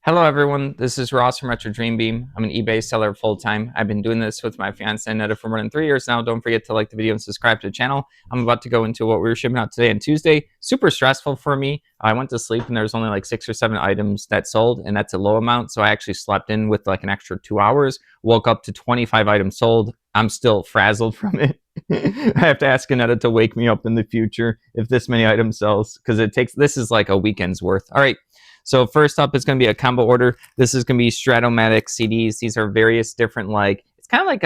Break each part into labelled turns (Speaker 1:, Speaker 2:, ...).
Speaker 1: Hello, everyone. This is Ross from Retro Dream Beam. I'm an eBay seller full time. I've been doing this with my fiance Netta for more than 3 years now. Don't forget to like the video and subscribe to the channel. I'm about to go into what we were shipping out today on Tuesday. Super stressful for me. I went to sleep and there was only like 6 or 7 items that sold, and that's a low amount. So I actually slept in with like an extra 2 hours. Woke up to 25 items sold. I'm still frazzled from it. I have to ask Netta to wake me up in the future if this many items sells, because this is like a weekend's worth. All right. So first up is going to be a combo order. This is going to be Stratomatic CDs. These are various different, like, it's kind of like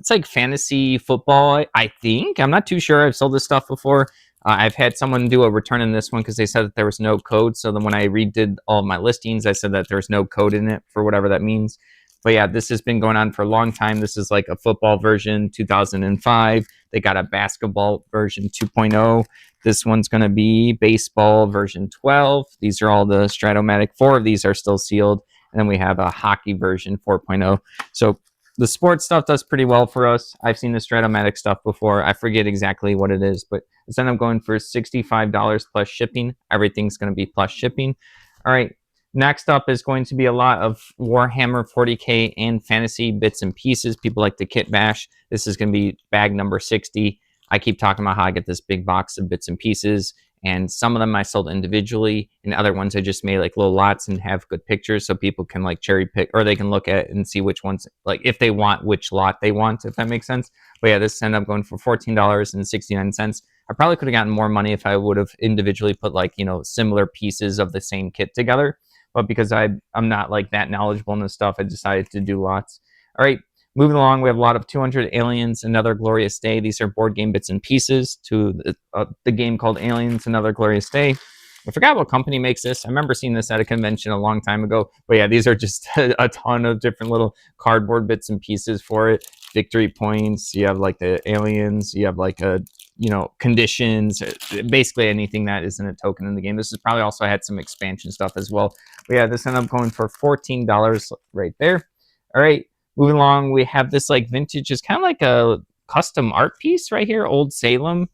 Speaker 1: it's like fantasy football, I think. I'm not too sure. I've sold this stuff before. I've had someone do a return in this one because they said that there was no code. So then when I redid all of my listings, I said that there's no code in it for whatever that means. But yeah, this has been going on for a long time. This is like a football version, 2005. They got a basketball version 2.0. This one's going to be baseball version 12. These are all the Stratomatic. 4 of these are still sealed. And then we have a hockey version 4.0. So the sports stuff does pretty well for us. I've seen the Stratomatic stuff before. I forget exactly what it is, but it's ended up going for $65 plus shipping. Everything's going to be plus shipping. All right. Next up is going to be a lot of Warhammer 40K and fantasy bits and pieces. People like the kit bash. This is going to be bag number 60. I keep talking about how I get this big box of bits and pieces, and some of them I sold individually, and other ones I just made like little lots and have good pictures so people can like cherry pick, or they can look at and see which ones, like if they want which lot they want, if that makes sense. But yeah, this ended up going for $14.69. I probably could have gotten more money if I would have individually put like, similar pieces of the same kit together. But because I'm not like that knowledgeable in this stuff, I decided to do lots. All right, moving along, we have a lot of 200 Aliens, Another Glorious Day. These are board game bits and pieces to the game called Aliens, Another Glorious Day. I forgot what company makes this. I remember seeing this at a convention a long time ago. But yeah, these are just a ton of different little cardboard bits and pieces for it. Victory points. You have like the aliens. You have like conditions. Basically anything that isn't a token in the game. This is probably also had some expansion stuff as well. But yeah, this ended up going for $14 right there. All right. Moving along, we have this like vintage, it's kind of like a custom art piece right here, Old Salem.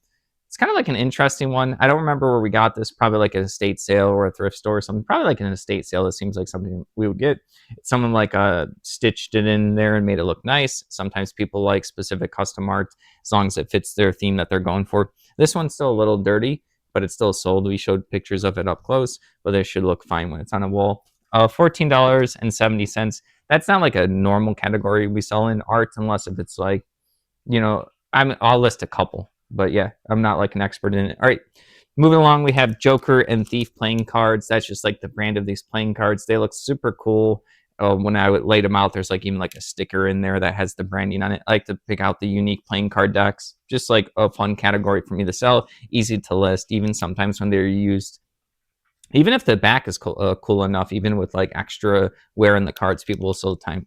Speaker 1: It's kind of like an interesting one. I don't remember where we got this, probably like an estate sale or a thrift store or something. Probably like an estate sale. It seems like something we would get. Someone like stitched it in there and made it look nice. Sometimes people like specific custom art as long as it fits their theme that they're going for. This one's still a little dirty, but it's still sold. We showed pictures of it up close, but it should look fine when it's on a wall. $14.70. That's not like a normal category we sell in art, unless if it's like, I'll list a couple, but yeah, I'm not like an expert in it. All right, moving along, we have Joker and Thief playing cards. That's just like the brand of these playing cards. They look super cool. When I would lay them out, there's like even like a sticker in there that has the branding on it. I like to pick out the unique playing card decks. Just like a fun category for me to sell, easy to list, even sometimes when they're used. Even if the back is cool enough, even with like extra wear in the cards, people will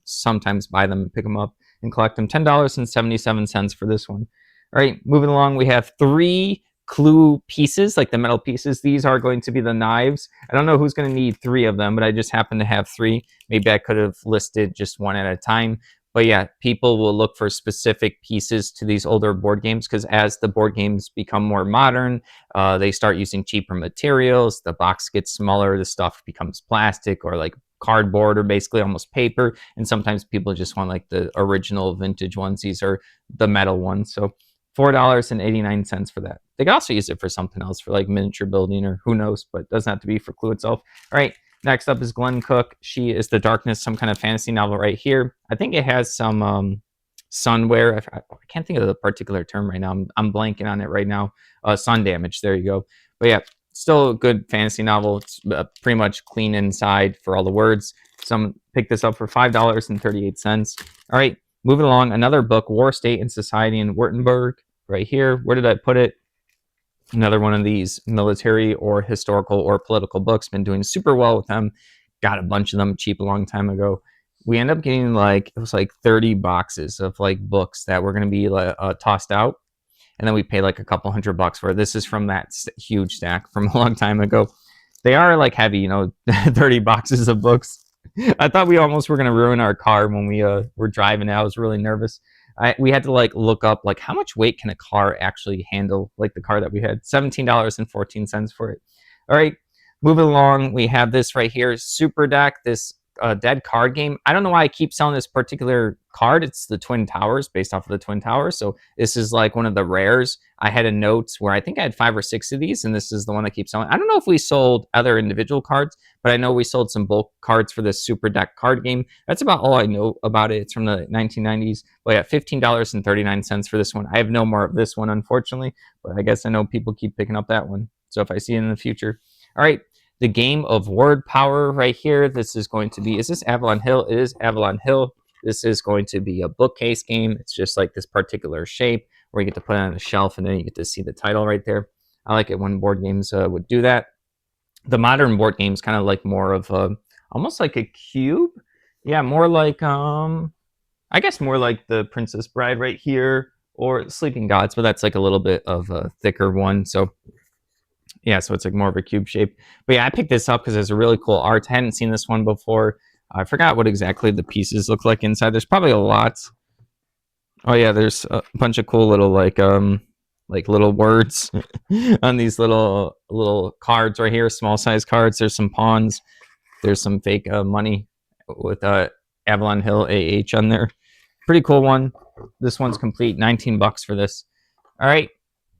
Speaker 1: sometimes buy them and pick them up and collect them. $10.77 for this one. All right, moving along, we have 3 clue pieces, like the metal pieces. These are going to be the knives. I don't know who's going to need 3 of them, but I just happen to have 3. Maybe I could have listed just one at a time. But yeah, people will look for specific pieces to these older board games, because as the board games become more modern, they start using cheaper materials. The box gets smaller. The stuff becomes plastic or like cardboard or basically almost paper. And sometimes people just want like the original vintage ones. These are the metal ones. So $4.89 for that. They can also use it for something else, for like miniature building or who knows, but it doesn't have to be for Clue itself. All right. Next up is Glenn Cook. She is the Darkness, some kind of fantasy novel right here. I think it has some sunwear. I can't think of the particular term right now. I'm blanking on it right now. Sun damage. There you go. But yeah, still a good fantasy novel. It's pretty much clean inside for all the words. Some picked this up for $5.38. All right, moving along. Another book, War, State, and Society in Württemberg. Right here. Where did I put it? Another one of these military or historical or political books. Been doing super well with them. Got a bunch of them cheap a long time ago. We end up getting it was like 30 boxes of like books that were going to be tossed out. And then we pay like a couple $100 for it. This is from that huge stack from a long time ago. They are like heavy, 30 boxes of books. I thought we almost were going to ruin our car when we were driving. I was really nervous. We had to like look up like how much weight can a car actually handle, like the car that we had. $17.14 for it. All right, Moving along, we have this right here, Super Deck, this dead card game. I don't know why I keep selling this particular card. It's the Twin Towers, based off of the Twin Towers. So this is like one of the rares. I had a note where I think I had 5 or 6 of these, and this is the one that keeps selling. I don't know if we sold other individual cards, but I know we sold some bulk cards for this Super Deck card game. That's about all I know about it. It's from the 1990s. But yeah, $15.39 for this one. I have no more of this one, unfortunately, but I guess I know people keep picking up that one. So if I see it in the future. All right, the game of word power right here. This is going to be, is this Avalon Hill? It is Avalon Hill. This is going to be a bookcase game. It's just like this particular shape where you get to put it on a shelf and then you get to see the title right there. I like it when board games would do that. The modern board games kind of like more of a, almost like a cube. Yeah, more like, I guess more like the Princess Bride right here or Sleeping Gods, but that's like a little bit of a thicker one. So yeah, so it's like more of a cube shape. But yeah, I picked this up because it's a really cool art. I hadn't seen this one before. I forgot what exactly the pieces look like inside. There's probably a lot. Oh yeah, there's a bunch of cool little like little words on these little cards right here, small size cards. There's some pawns. There's some fake money with Avalon Hill AH on there. Pretty cool one. This one's complete. $19 for this. All right.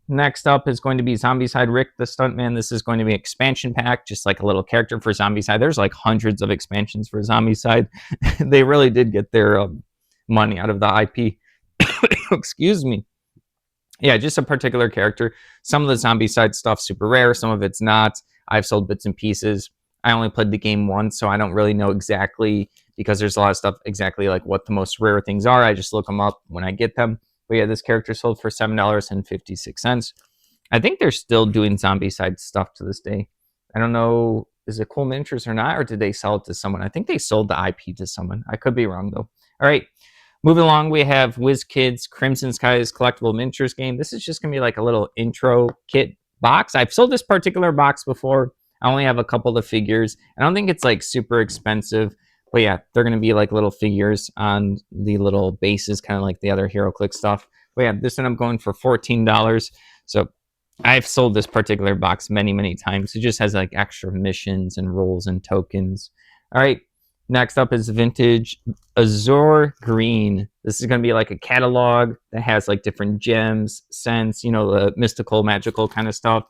Speaker 1: Next up is going to be Zombicide Rick the Stuntman. This is going to be an expansion pack, just like a little character for Zombicide. There's like hundreds of expansions for Zombicide. They really did get their money out of the IP. Excuse me. Yeah, just a particular character. Some of the Zombicide stuff super rare, some of it's not. I've sold bits and pieces. I only played the game once, so I don't really know exactly, because there's a lot of stuff exactly like what the most rare things are. I just look them up when I get them. But yeah, this character sold for $7.56. I think they're still doing Zombicide stuff to this day. I don't know, is it Cool Miniatures or not, or did they sell it to someone? I think they sold the IP to someone. I could be wrong, though. All right, moving along, we have WizKids Crimson Skies Collectible Miniatures game. This is just going to be like a little intro kit box. I've sold this particular box before. I only have a couple of figures. I don't think it's like super expensive. But yeah, they're going to be like little figures on the little bases, kind of like the other HeroClix stuff. But yeah, this one I'm going for $14. So I've sold this particular box many, many times. It just has like extra missions and roles and tokens. All right, next up is Vintage Azure Green. This is going to be like a catalog that has like different gems, scents, you know, the mystical, magical kind of stuff.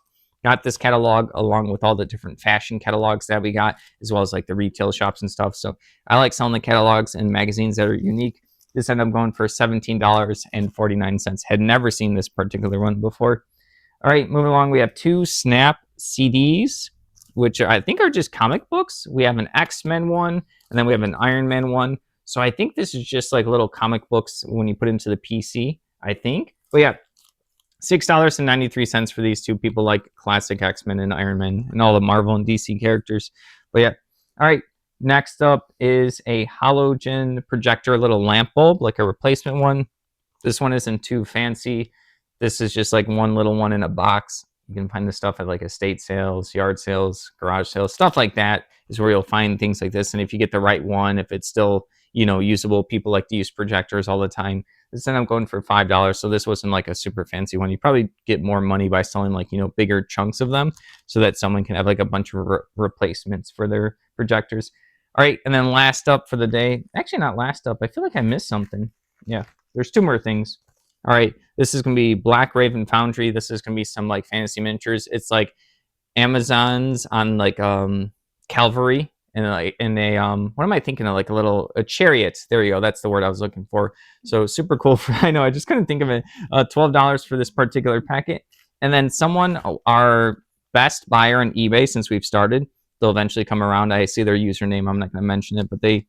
Speaker 1: Got this catalog along with all the different fashion catalogs that we got, as well as like the retail shops and stuff. So I like selling the catalogs and magazines that are unique. This ended up going for $17.49. Had never seen this particular one before. All right, moving along, we have 2 Snap CDs, which I think are just comic books. We have an X-Men one, and then we have an Iron Man one. So I think this is just like little comic books when you put into the PC, I think. But yeah, $6.93 for these two. People like classic X-Men and Iron Man and all the Marvel and DC characters. But yeah, all right. Next up is a halogen projector little lamp bulb, like a replacement one. This one isn't too fancy. This is just like one little one in a box. You can find this stuff at like estate sales, yard sales, garage sales, stuff like that is where you'll find things like this. And if you get the right one, if it's still, you know, usable, people like to use projectors all the time. This ended up going for $5. So this wasn't like a super fancy one. You probably get more money by selling like, you know, bigger chunks of them so that someone can have like a bunch of replacements for their projectors. All right. And then last up for the day, actually not last up. I feel like I missed something. Yeah, there's 2 more things. All right. This is going to be Black Raven Foundry. This is going to be some like fantasy miniatures. It's like Amazons on like Calvary. And like in a what am I thinking of, like a chariot, there you go, that's the word I was looking for. So super cool. For I know I just couldn't think of it. $12 for this particular packet. And then someone, our best buyer on eBay since we've started, they'll eventually come around. I see their username, I'm not going to mention it, but they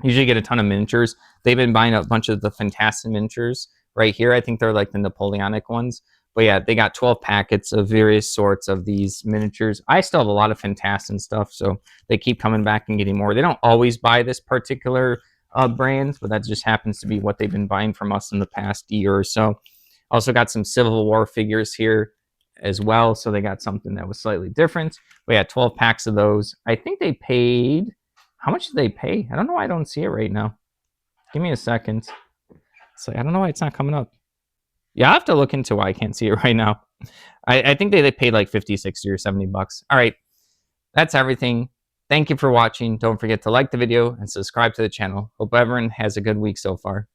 Speaker 1: usually get a ton of miniatures. They've been buying a bunch of the Fantastic miniatures right here. I think they're like the Napoleonic ones. But yeah, they got 12 packets of various sorts of these miniatures. I still have a lot of Fantastic stuff, so they keep coming back and getting more. They don't always buy this particular brand, but that just happens to be what they've been buying from us in the past year or so. Also got some Civil War figures here as well, so they got something that was slightly different. We had 12 packs of those. I think they paid, how much did they pay? I don't know why I don't see it right now. Give me a second. So I don't know why it's not coming up. Yeah, I have to look into why I can't see it right now. I think they paid like 50, 60, or $70. All right. That's everything. Thank you for watching. Don't forget to like the video and subscribe to the channel. Hope everyone has a good week so far.